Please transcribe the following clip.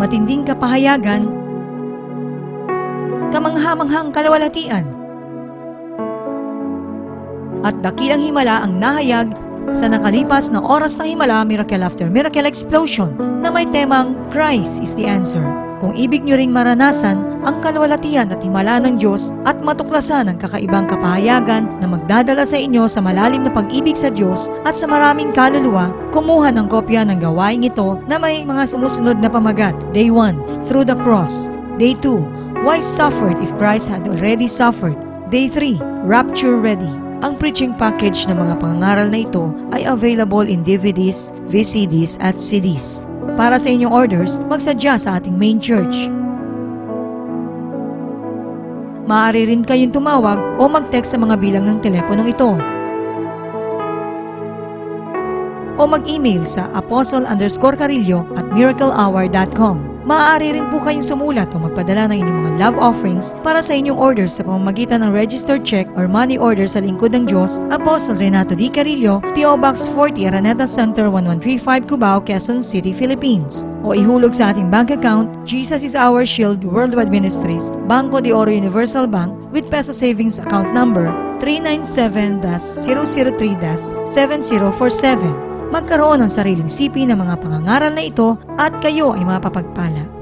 matinding kapahayagan, kamangha-manghang kalawalhatian, at dakilang himala ang nahayag sa nakalipas na oras ng himala, Miracle After Miracle Explosion, na may temang Christ is the Answer. Kung ibig nyo ring maranasan ang kalwalhatian at himala ng Diyos at matuklasan ang kakaibang kapahayagan na magdadala sa inyo sa malalim na pag-ibig sa Diyos at sa maraming kaluluwa, kumuha ng kopya ng gawaing ito na may mga sumusunod na pamagat. Day 1, Through the Cross. Day 2, Why Suffered if Christ had already suffered. Day 3, Rapture Ready. Ang preaching package ng mga pangangaral na ito ay available in DVDs, VCDs at CDs. Para sa inyong orders, magsadya sa ating main church. Maaari rin kayong tumawag o mag-text sa mga bilang ng teleponong ito. O mag-email sa apostle_carillo@miraclehour.com. Maaari rin po kayong sumulat o magpadala ng inyong mga love offerings para sa inyong orders sa pamamagitan ng registered check or money order sa lingkod ng Diyos, Apostle Renato D. Carillo, P.O. Box 40, Araneta Center, 1135, Cubao, Quezon City, Philippines. O ihulog sa ating bank account, Jesus is Our Shield Worldwide Ministries, Banco de Oro Universal Bank, with Peso Savings Account Number 397-003-7047. Magkaroon ng sariling sipi ng mga pangangaral na ito at kayo ay mapapagpala.